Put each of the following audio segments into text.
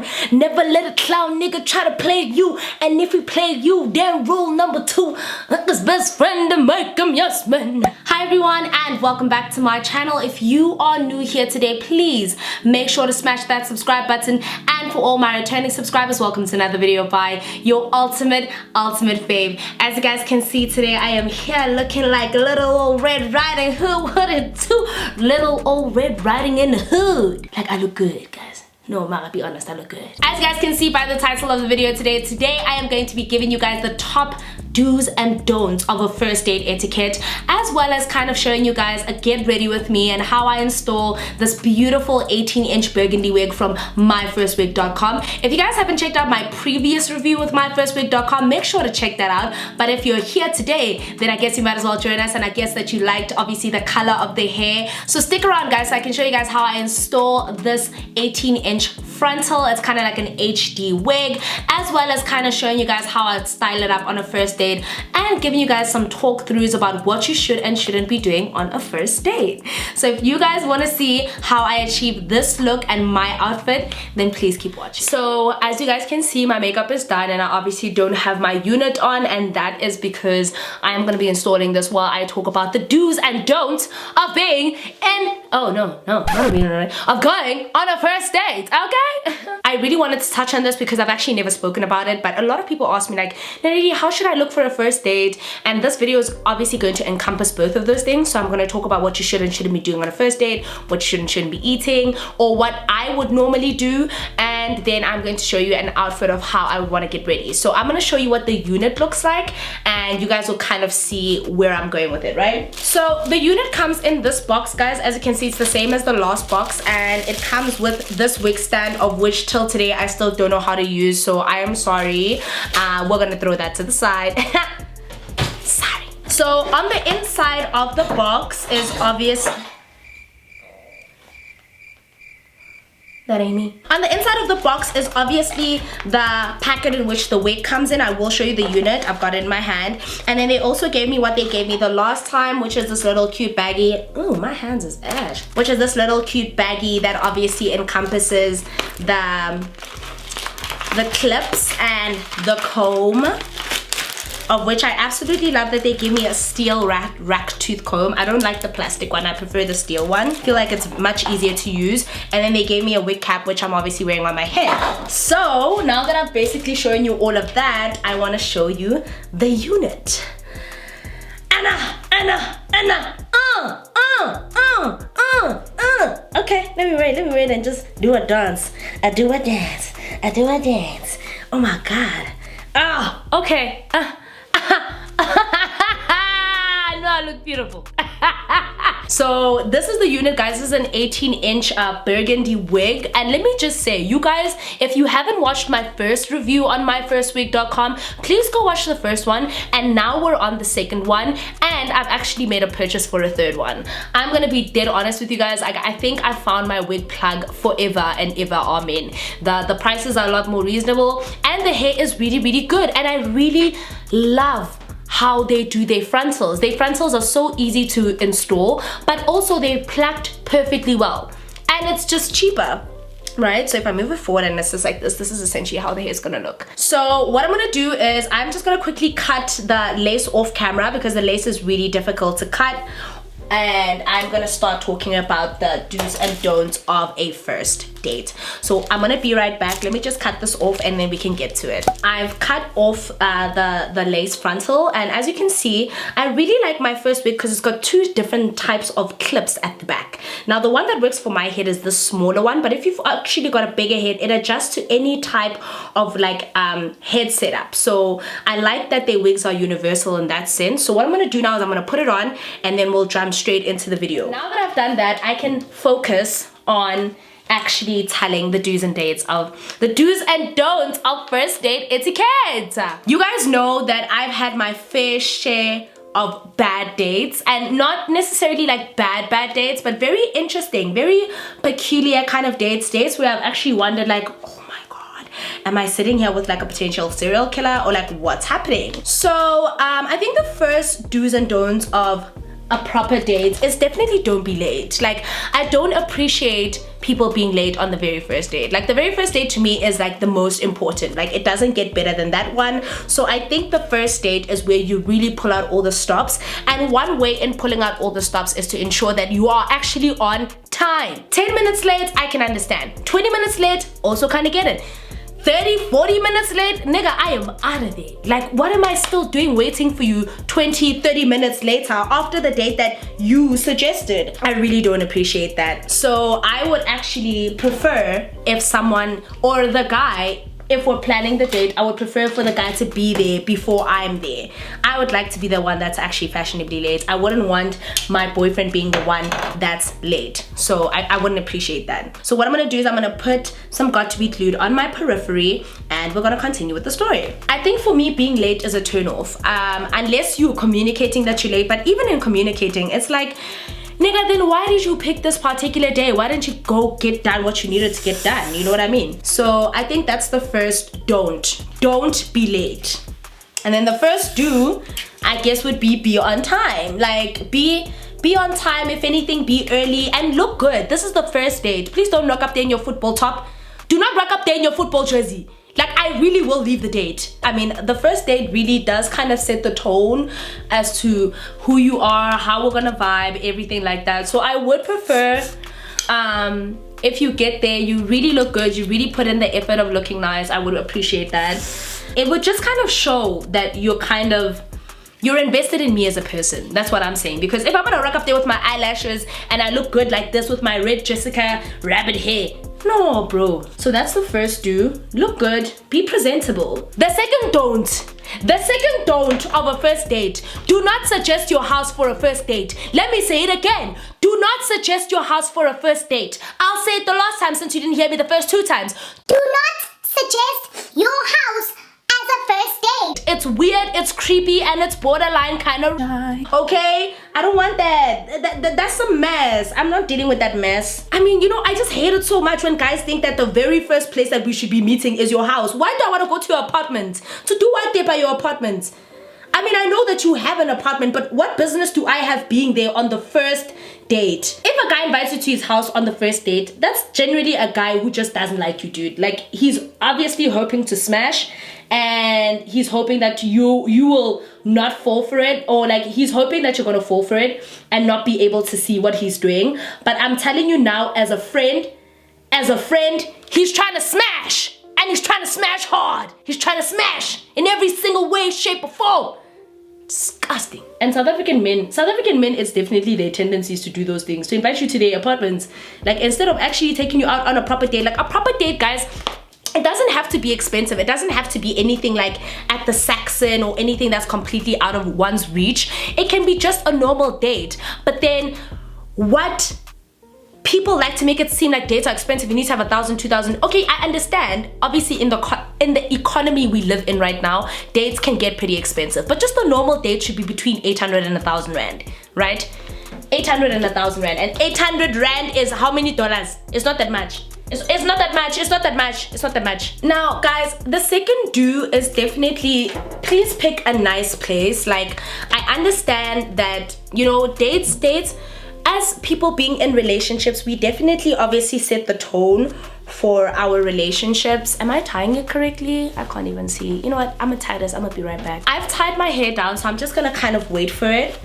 one. Never let a clown nigga try to play you. And if he play you, then rule number 2, like his best friend and make him yes man. Hi everyone, and welcome back to my channel. If you are new here today, please make sure to smash that subscribe button. And for all my returning subscribers, welcome to another video by your ultimate fave. As you guys can see today, I am here looking like little old Red Riding Hood. What it do? Little old Red Riding in the Hood. Like, I look good, guys. No, I'm gonna be honest, I look good. As you guys can see by the title of the video today I am going to be giving you guys the top do's and don'ts of a first date etiquette, as well as kind of showing you guys a get ready with me and how I install this beautiful 18-inch burgundy wig from Myfirstwig.com. If you guys haven't checked out my previous review with Myfirstwig.com, make sure to check that out. But if you're here today, then I guess you might as well join us, and I guess that you liked obviously the color of the hair. So stick around guys, so I can show you guys how I install this 18-inch frontal. It's kind of like an HD wig, as well as kind of showing you guys how I style it up on a first date and giving you guys some talk throughs about what you should and shouldn't be doing on a first date. So if you guys want to see how I achieve this look and my outfit, then please keep watching. So as you guys can see, my makeup is done and I obviously don't have my unit on, and that is because I am going to be installing this while I talk about the do's and don'ts of being in of going on a first date, okay? I really wanted to touch on this because I've actually never spoken about it, but a lot of people ask me like, Naledi, how should I look for a first date? And this video is obviously going to encompass both of those things. So I'm going to talk about what you should and shouldn't be doing on a first date, what you should and shouldn't be eating, or what I would normally do, and then I'm going to show you an outfit of how I would want to get ready. So I'm going to show you what the unit looks like, and you guys will kind of see where I'm going with it, right? So the unit comes in this box, guys. As you can see, it's the same as the last box, and it comes with this wig stand, of which till today I still don't know how to use, so I am sorry. We're gonna throw that to the side. Sorry. So on the inside of the box is obvious. That ain't me. On the inside of the box is obviously the packet in which the wig comes in. I will show you the unit. I've got it in my hand. And then they also gave me what they gave me the last time, which is this little cute baggie. Ooh, my hands is ash. Which is this little cute baggie that obviously encompasses the clips and the comb, of which I absolutely love that they give me a steel rack tooth comb. I don't like the plastic one, I prefer the steel one. I feel like it's much easier to use. And then they gave me a wig cap, which I'm obviously wearing on my head. So now that I've basically shown you all of that, I want to show you the unit. Okay, let me wait and just do a dance. I do a dance. Oh my god. Oh, okay. I know I look beautiful. So this is the unit, guys. This is an 18-inch burgundy wig, and let me just say, you guys, if you haven't watched my first review on myfirstwig.com, please go watch the first one. And now we're on the second one, and I've actually made a purchase for a third one. I'm gonna be dead honest with you guys. I think I found my wig plug forever and ever. Amen. The prices are a lot more reasonable, and the hair is really good, and I really love how they do their frontals. Their frontals are so easy to install, but also they're plucked perfectly well, and it's just cheaper, right? So if I move it forward and it's just like this is essentially how the hair is gonna look. So what I'm gonna do is I'm just gonna quickly cut the lace off camera because the lace is really difficult to cut, and I'm gonna start talking about the do's and don'ts of a first date. So I'm gonna be right back. Let me just cut this off and then we can get to it. I've cut off the lace frontal, and as you can see, I really like my first wig because it's got two different types of clips at the back. Now the one that works for my head is the smaller one, but if you've actually got a bigger head, it adjusts to any type of like head setup. So I like that their wigs are universal in that sense. So what I'm gonna do now is I'm gonna put it on, and then we'll jump straight into the video. Now that I've done that, I can focus on actually telling the do's and don'ts of first date etiquette. You guys know that I've had my fair share of bad dates, and not necessarily like bad dates, but very interesting, very peculiar kind of dates where I've actually wondered like, oh my god, am I sitting here with like a potential serial killer, or like what's happening? So I think the first do's and don'ts of a proper date is definitely don't be late. Like, I don't appreciate people being late on the very first date. Like, the very first date to me is like the most important. Like, it doesn't get better than that one. So I think the first date is where you really pull out all the stops, and one way in pulling out all the stops is to ensure that you are actually on time. 10 minutes late, I can understand. 20 minutes late, also kind of get it. 30, 40 minutes late, nigga, I am out of there. Like, what am I still doing waiting for you 20, 30 minutes later after the date that you suggested? I really don't appreciate that. So I would actually prefer if someone, or the guy, if we're planning the date, I would prefer for the guy to be there before I'm there. I would like to be the one that's actually fashionably late. I wouldn't want my boyfriend being the one that's late. So I wouldn't appreciate that. So what I'm gonna do is I'm gonna put some Got to Be Glued on my periphery, and we're gonna continue with the story. I think for me, being late is a turn off, unless you're communicating that you're late. But even in communicating, it's like, nigga, then why did you pick this particular day? Why didn't you go get done what you needed to get done? You know what I mean? So I think that's the first don't. Don't be late. And then the first do, I guess, would be on time. Like, be on time. If anything, be early and look good. This is the first date. Please don't rock up there in your football top. Do not rock up there in your football jersey. Like, I really will leave the date. I mean, the first date really does kind of set the tone as to who you are, how we're gonna vibe, everything like that. So I would prefer, if you get there, you really look good, you really put in the effort of looking nice. I would appreciate that. It would just kind of show that you're invested in me as a person. That's what I'm saying. Because if I'm gonna rock up there with my eyelashes and I look good like this with my red Jessica rabbit hair, no, bro. So that's the first do. Look good, be presentable. The second don't of a first date, do not suggest your house for a first date. Let me say it again. Do not suggest your house for a first date. I'll say it the last time since you didn't hear me the first 2 times. Do not suggest your house as a first date. It's weird, it's creepy, and it's borderline kind of okay? I don't want that. That's a mess. I'm not dealing with that mess. I mean, you know, I just hate it so much when guys think that the very first place that we should be meeting is your house. Why do I want to go to your apartment? To do what there by your apartment? I mean, I know that you have an apartment, but what business do I have being there on the first date? If a guy invites you to his house on the first date, that's generally a guy who just doesn't like you, dude. Like, he's obviously hoping to smash, and he's hoping that you will not fall for it, or like he's hoping that you're gonna fall for it and not be able to see what he's doing. But I'm telling you now, as a friend, he's trying to smash, and he's trying to smash hard. He's trying to smash in every single way, shape, or form. Disgusting. And South African men, it's definitely their tendencies to do those things, to invite you to their apartments, like, instead of actually taking you out on a proper date. Like, a proper date, guys, it doesn't have to be expensive. It doesn't have to be anything like at the Saxon or anything that's completely out of one's reach. It can be just a normal date. But then what people like to make it seem like dates are expensive. You need to have 1,000, 2,000. Okay, I understand. Obviously, in the economy we live in right now, dates can get pretty expensive. But just a normal date should be between 800 and 1,000 rand, right? 800 and 1,000 rand. And 800 rand is how many dollars? It's not that much. It's not that much. It's not that much. It's not that much. Now, guys, the second do is definitely, please pick a nice place. Like, I understand that, you know, dates, as people being in relationships, we definitely obviously set the tone for our relationships. Am I tying it correctly? I can't even see. You know what? I'm gonna tie this. I'm gonna be right back. I've tied my hair down, so I'm just gonna kind of wait for it.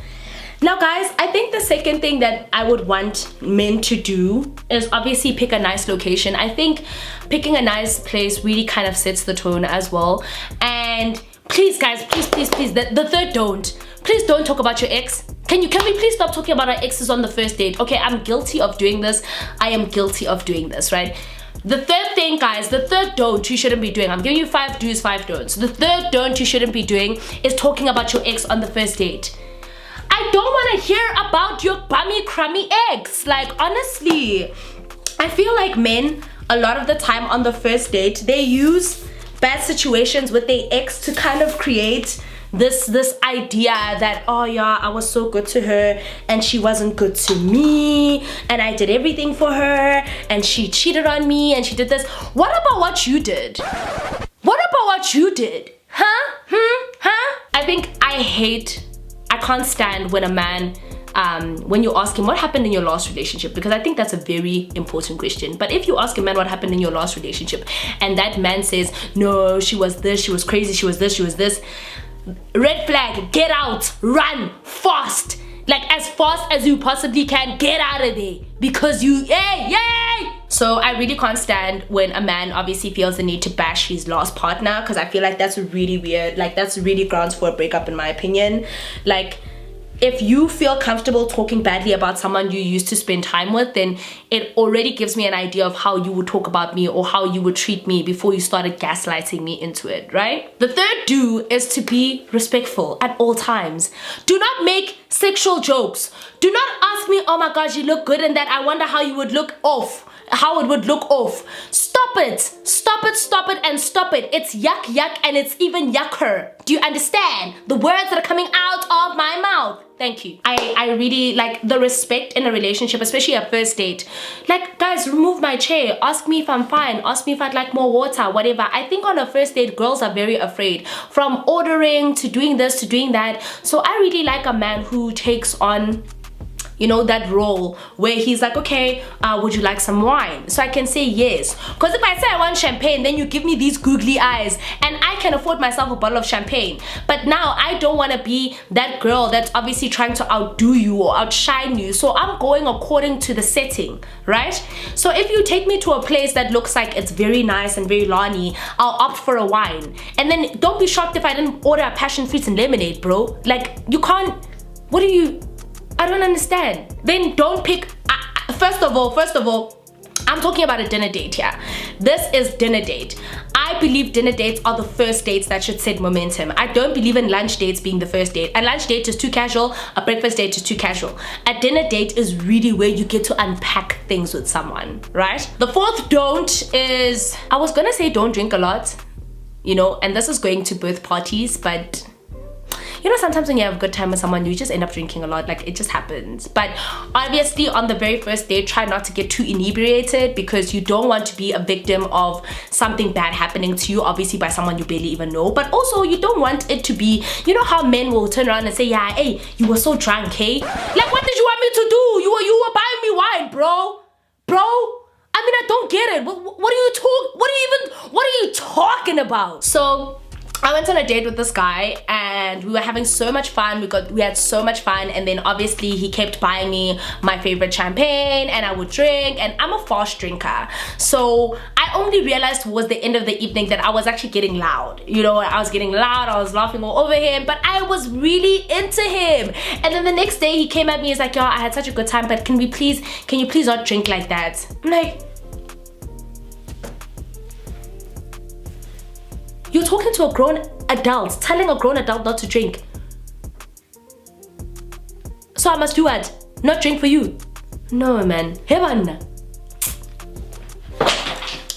Now, guys, I think the second thing that I would want men to do is obviously pick a nice location. I think picking a nice place really kind of sets the tone as well. And please, guys, please, the third don't. Please don't talk about your ex. Can we please stop talking about our exes on the first date? Okay, I'm guilty of doing this. I am guilty of doing this, right? The third thing, guys, the third don't you shouldn't be doing. I'm giving you 5 do's, 5 don'ts. The third don't you shouldn't be doing is talking about your ex on the first date. I don't want to hear about your bummy crummy ex. Like, honestly, I feel like men, a lot of the time on the first date, they use bad situations with their ex to kind of create this idea that, oh yeah, I was so good to her and she wasn't good to me and I did everything for her and she cheated on me and she did this. What about what you did? What about what you did? Huh? I think I can't stand when a man when you ask him what happened in your last relationship, because I think that's a very important question. But if you ask a man what happened in your last relationship and that man says, no, she was this, she was crazy, she was this, she was this, red flag, get out, run, fast. Like as fast as you possibly can, get out of there, because yay! So I really can't stand when a man obviously feels the need to bash his last partner, because I feel like that's really weird. Like that's really grounds for a breakup in my opinion. Like if you feel comfortable talking badly about someone you used to spend time with, then it already gives me an idea of how you would talk about me or how you would treat me before you started gaslighting me into it, right? The third do is to be respectful at all times. Do not make sexual jokes. Do not ask me, oh my gosh, you look good in that. I wonder how you would look off. How it would look off. Stop it. Stop it, stop it, and stop it. It's yuck, and it's even yucker. Do you understand the words that are coming out of my mouth? Thank you. I really like the respect in a relationship, especially a first date. Like, guys, remove my chair. Ask me if I'm fine. Ask me if I'd like more water, whatever. I think on a first date, girls are very afraid, from ordering to doing this to doing that. So I really like a man who takes on, you know, that role where he's like, okay, would you like some wine? So I can say yes. Because if I say I want champagne, then you give me these googly eyes and I can afford myself a bottle of champagne. But now I don't want to be that girl that's obviously trying to outdo you or outshine you. So I'm going according to the setting, right? So if you take me to a place that looks like it's very nice and very lawny, I'll opt for a wine. And then don't be shocked if I didn't order a passion fruits and lemonade, bro. Like, you can't, what do you, I don't understand. Then don't pick, first of all, I'm talking about a dinner date here. This is dinner date. I believe dinner dates are the first dates that should set momentum. I don't believe in lunch dates being the first date. A lunch date is too casual, a breakfast date is too casual. A dinner date is really where you get to unpack things with someone, right? The fourth don't is, I was gonna say don't drink a lot, you know, and this is going to both parties, but you know, sometimes when you have a good time with someone, you just end up drinking a lot. Like, it just happens. But obviously on the very first date, try not to get too inebriated, because you don't want to be a victim of something bad happening to you, obviously by someone you barely even know. But also you don't want it to be, you know how men will turn around and say, yeah, hey, you were so drunk, hey? Like, what did you want me to do? You were buying me wine, bro. I mean, I don't get it. What are you talking about? So I went on a date with this guy and we were having so much fun. We had so much fun, and then obviously he kept buying me my favorite champagne and I would drink, and I'm a fast drinker. So I only realized towards the end of the evening that I was actually getting loud. You know, I was getting loud, I was laughing all over him, but I was really into him. And then the next day he came at me, he's like, yo, I had such a good time, but can you please not drink like that? I'm like, you're talking to a grown adult, telling a grown adult not to drink. So I must do what? Not drink for you? No, man. Heaven.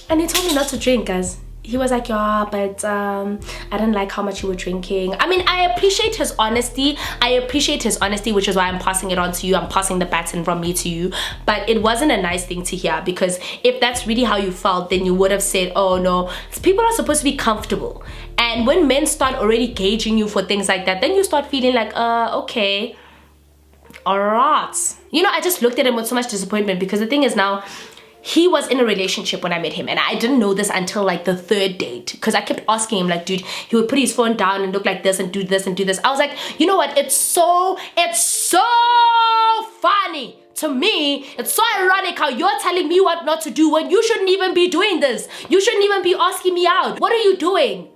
And he told me not to drink, guys. He was like, yeah, but I didn't like how much you were drinking. I mean, I appreciate his honesty. Which is why I'm passing it on to you. I'm passing the baton from me to you. But it wasn't a nice thing to hear, because if that's really how you felt, then you would have said, oh no, people are supposed to be comfortable. And when men start already gauging you for things like that, then you start feeling like, okay, all right. You know, I just looked at him with so much disappointment, because the thing is now, he was in a relationship when I met him, and I didn't know this until like the third date, because I kept asking him, like, dude, he would put his phone down and look like this and do this and do this. I was like, you know what, it's so funny to me. It's so ironic how you're telling me what not to do when you shouldn't even be doing this. You shouldn't even be asking me out. What are you doing?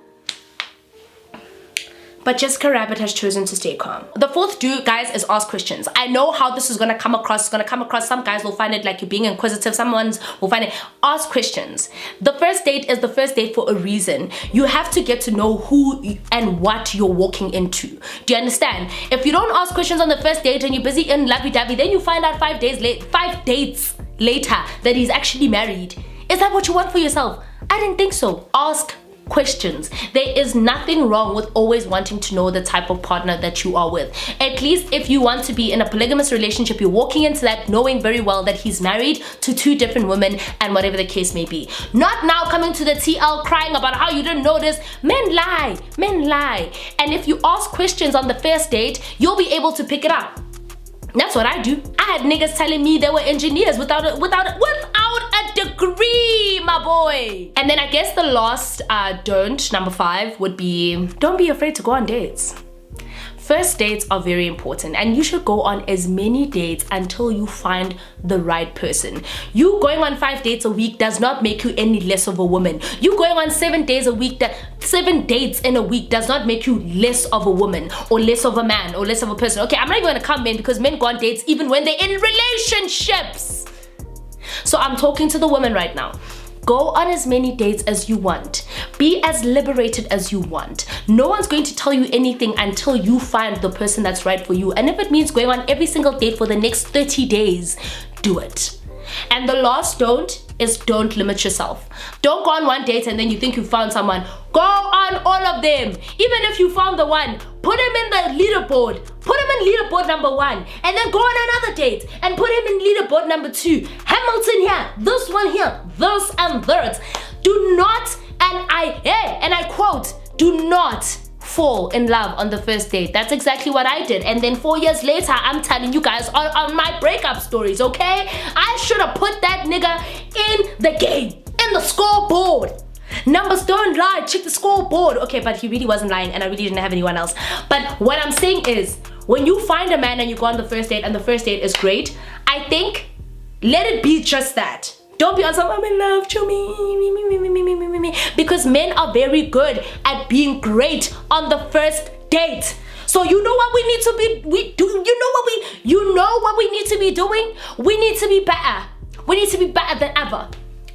But Jessica Rabbit has chosen to stay calm. The fourth do, guys, is ask questions. I know how this is gonna come across. It's gonna come across, some guys will find it like you're being inquisitive, some ones will find it. Ask questions. The first date is the first date for a reason. You have to get to know who and what you're walking into. Do you understand? If you don't ask questions on the first date and you're busy in lovey-dovey, then you find out 5 dates later that he's actually married. Is that what you want for yourself? I didn't think so. Ask questions. There is nothing wrong with always wanting to know the type of partner that you are with. At least if you want to be in a polygamous relationship, you're walking into that knowing very well that he's married to 2 different women and whatever the case may be. Not now coming to the TL crying about how you didn't notice. Men lie. And if you ask questions on the first date, you'll be able to pick it up. That's what I do. I had niggas telling me they were engineers without a degree, my boy. And then I guess the last don't, number 5, would be don't be afraid to go on dates. First dates are very important, and you should go on as many dates until you find the right person. You going on 5 dates a week does not make you any less of a woman. You going on 7 days a week, 7 dates in a week does not make you less of a woman or less of a man or less of a person. Okay, I'm not even gonna come in because men go on dates even when they're in relationships. So I'm talking to the woman right now. Go on as many dates as you want. Be as liberated as you want. No one's going to tell you anything until you find the person that's right for you. And if it means going on every single date for the next 30 days, do it. And the last don't is don't limit yourself. Don't go on one date and then you think you found someone. Go on all of them. Even if you found the one, put him in the leaderboard. Put him in leaderboard number 1. And then go on another date and put him in leaderboard number 2. Hamilton here, this one here, this and that. Do not, and I quote, do not fall in love on the first date. That's exactly what I did. And then 4 years later, I'm telling you guys on my breakup stories, okay? I should have put that nigga in the game, in the scoreboard. Numbers don't lie, check the scoreboard. Okay, but he really wasn't lying and I really didn't have anyone else. But what I'm saying is, when you find a man and you go on the first date and the first date is great, I think let it be just that. Don't be on some, I'm in love, show me, because men are very good at being great on the first date. So you know what we need to be, you know what we need to be doing? We need to be better. We need to be better than ever.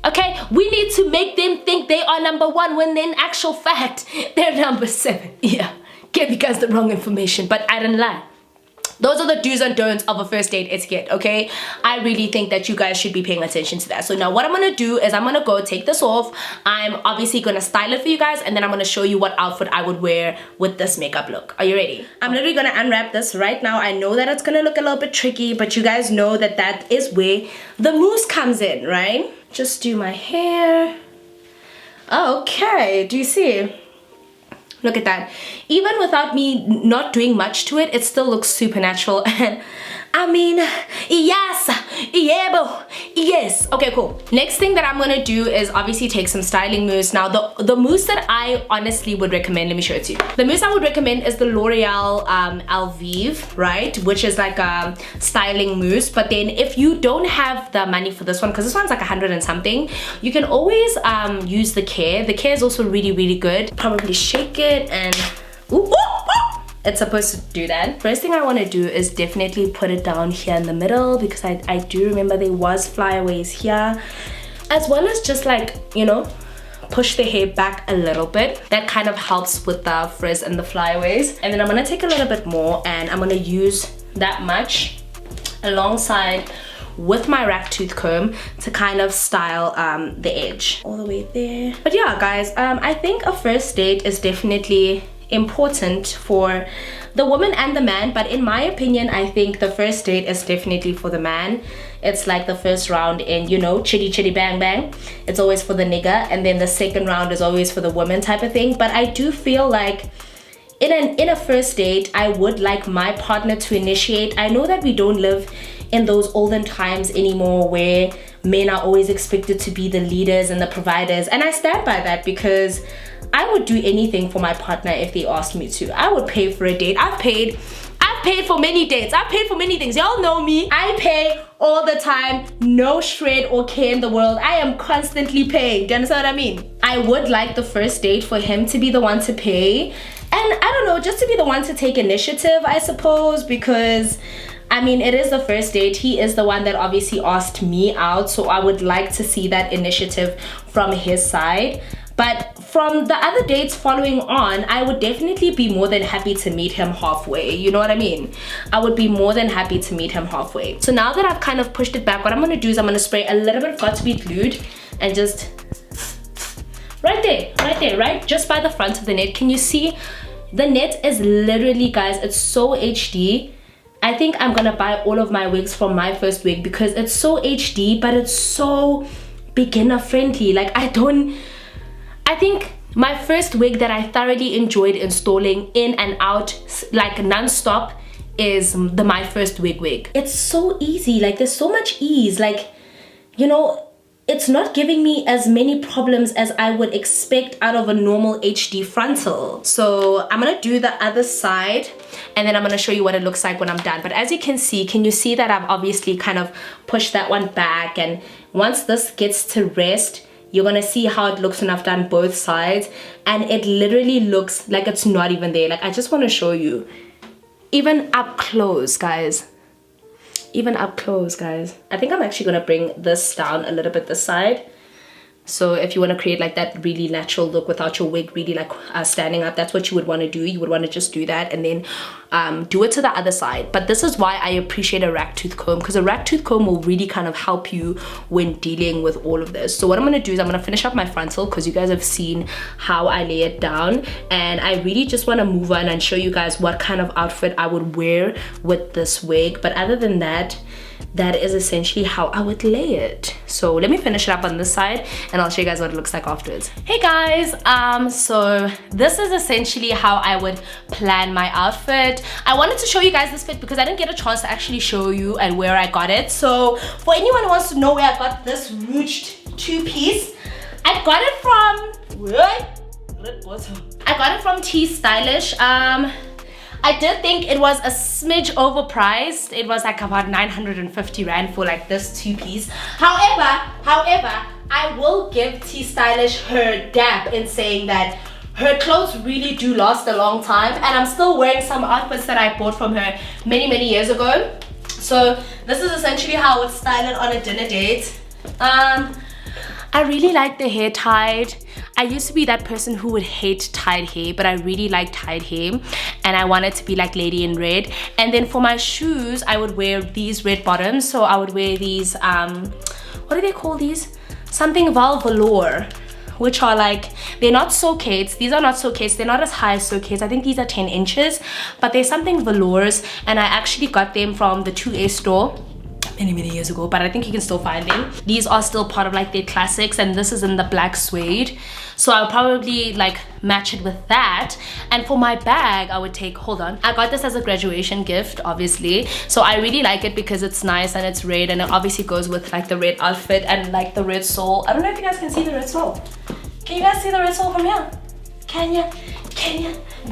Okay, we need to make them think they are number 1 when in actual fact they're number 7. Yeah, gave you guys the wrong information, but I didn't lie. Those are the do's and don'ts of a first date etiquette, okay? I really think that you guys should be paying attention to that. So now what I'm gonna do is I'm gonna go take this off. I'm obviously gonna style it for you guys, and then I'm gonna show you what outfit I would wear with this makeup look. Are you ready? I'm literally gonna unwrap this right now. I know that it's gonna look a little bit tricky, but you guys know that that is where the mousse comes in, right? Just do my hair. Okay, do you see? Look at that. Even without me not doing much to it, it still looks super natural. And I mean, yes, yeah, boo, yes. Okay, cool. Next thing that I'm gonna do is obviously take some styling mousse. Now, the mousse that I honestly would recommend, let me show it to you. The mousse I would recommend is the L'Oreal Elvive, right? Which is like a styling mousse. But then if you don't have the money for this one, because this one's like 100 and something, you can always use the Care. The Care is also really, really good. Probably shake it and ooh, ooh, ooh. It's supposed to do that. First thing I want to do is definitely put it down here in the middle, because I do remember there was flyaways here, as well as just like, you know, push the hair back a little bit. That kind of helps with the frizz and the flyaways. And then I'm gonna take a little bit more and I'm gonna use that much alongside with my rack tooth comb to kind of style the edge all the way there. But yeah, guys, I think a first date is definitely important for the woman and the man, but in my opinion, I think the first date is definitely for the man. It's like the first round in, you know, chitty chitty bang bang, it's always for the nigga, and then the second round is always for the woman type of thing. But I do feel like in a first date, I would like my partner to initiate. I know that we don't live in those olden times anymore where men are always expected to be the leaders and the providers, and I stand by that, because I would do anything for my partner if they asked me to. I would pay for a date. I've paid for many dates. I've paid for many things. Y'all know me. I pay all the time. No shred or care in the world. I am constantly paying. Do you understand what I mean? I would like the first date for him to be the one to pay. And I don't know, just to be the one to take initiative, I suppose, because I mean, it is the first date. He is the one that obviously asked me out, so I would like to see that initiative from his side. But from the other dates following on, I would definitely be more than happy to meet him halfway. You know what I mean? I would be more than happy to meet him halfway. So now that I've kind of pushed it back, what I'm gonna do is I'm gonna spray a little bit of Got to Be Glued and just right there, right just by the front of the net. Can you see? The net is literally, guys, it's so HD. I think I'm gonna buy all of my wigs from Myfirstwig because it's so HD, but it's so beginner friendly. Like, I think my first wig that I thoroughly enjoyed installing in and out, like non-stop, is the Myfirstwig wig. It's so easy, like there's so much ease, like, you know, it's not giving me as many problems as I would expect out of a normal HD frontal. So I'm gonna do the other side and then I'm gonna show you what it looks like when I'm done. But as you can you see that I've obviously kind of pushed that one back, and once this gets to rest, you're gonna see how it looks when I've done both sides, and it literally looks like it's not even there. Like, I just wanna show you, even up close, guys. Even up close, guys. I think I'm actually gonna bring this down a little bit this side. So if you want to create like that really natural look without your wig really like standing up, that's what you would want to do. You would want to just do that and then do it to the other side. But this is why I appreciate a rack tooth comb, because a rack tooth comb will really kind of help you when dealing with all of this. So what I'm going to do is I'm going to finish up my frontal, because you guys have seen how I lay it down, and I really just want to move on and show you guys what kind of outfit I would wear with this wig. But other than that, that is essentially how I would lay it. So let me finish it up on this side and I'll show you guys what it looks like afterwards. Hey guys, so this is essentially how I would plan my outfit. I wanted to show you guys this fit because I didn't get a chance to actually show you and where I got it. So for anyone who wants to know where I got this ruched two-piece, I got it from T Stylish. I did think it was a smidge overpriced. It was like about 950 Rand for like this two-piece. However, I will give T Stylish her dap in saying that her clothes really do last a long time, and I'm still wearing some outfits that I bought from her many years ago. So this is essentially how I would style it on a dinner date. I really like the hair tied. I used to be that person who would hate tied hair, but I really like tied hair, and I want it to be like Lady in Red. And then for my shoes, I would wear these red bottoms. So I would wear these, what do they call these? Something velour, which are like, they're not sockets. These are not sockets. They're not as high as sockets. I think these are 10 inches, but they're something velours, and I actually got them from the 2A store many years ago, but I think you can still find them. These are still part of like their classics, and this is in the black suede, so I'll probably like match it with that. And for my bag, I would take, hold on, I got this as a graduation gift, obviously, so I really like it because it's nice and it's red, and it obviously goes with like the red outfit and like the red sole. I don't know if you guys can see the red sole. Can you guys see the red sole from here? Can ya?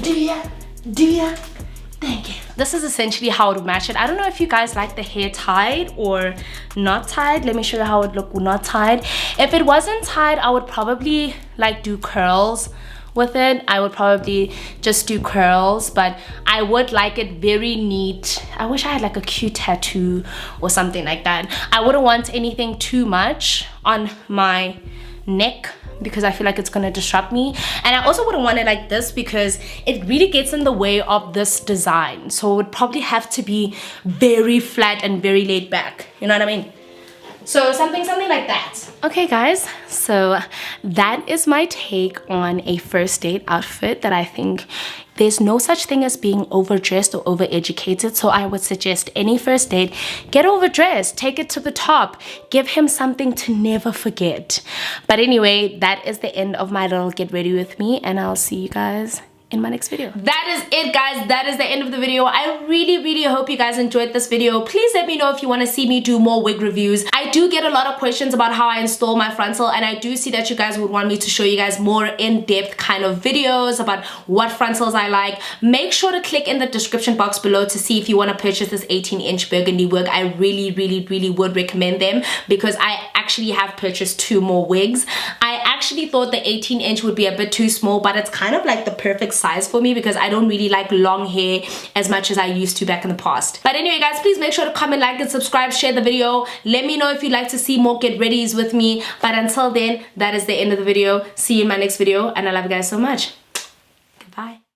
Do ya? Thank you. This is essentially how it would match it. I don't know if you guys like the hair tied or not tied. Let me show you how it looked not tied. If it wasn't tied, I would probably like do curls with it. I would probably just do curls, but I would like it very neat. I wish I had like a cute tattoo or something like that. I wouldn't want anything too much on my neck because I feel like it's gonna disrupt me, and I also wouldn't want it like this because it really gets in the way of this design. So it would probably have to be very flat and very laid back, you know what I mean? So something like that. Okay guys, so that is my take on a first date outfit that I think there's no such thing as being overdressed or overeducated. So I would suggest any first date, get overdressed, take it to the top, give him something to never forget. But anyway, that is the end of my little get ready with me, and I'll see you guys in my next video. That is it guys, that is the end of the video. I really hope you guys enjoyed this video. Please let me know if you want to see me do more wig reviews. I do get a lot of questions about how I install my frontal, and I do see that you guys would want me to show you guys more in-depth kind of videos about what frontals I like. Make sure to click in the description box below to see if you want to purchase this 18-inch burgundy wig. I really would recommend them because I actually have purchased 2 more wigs. I actually thought the 18-inch would be a bit too small, but it's kind of like the perfect size for me because I don't really like long hair as much as I used to back in the past. But anyway guys, please make sure to comment, like, and subscribe, share the video. Let me know if you'd like to see more get readies with me. But until then, that is the end of the video. See you in my next video, and I love you guys so much. Goodbye.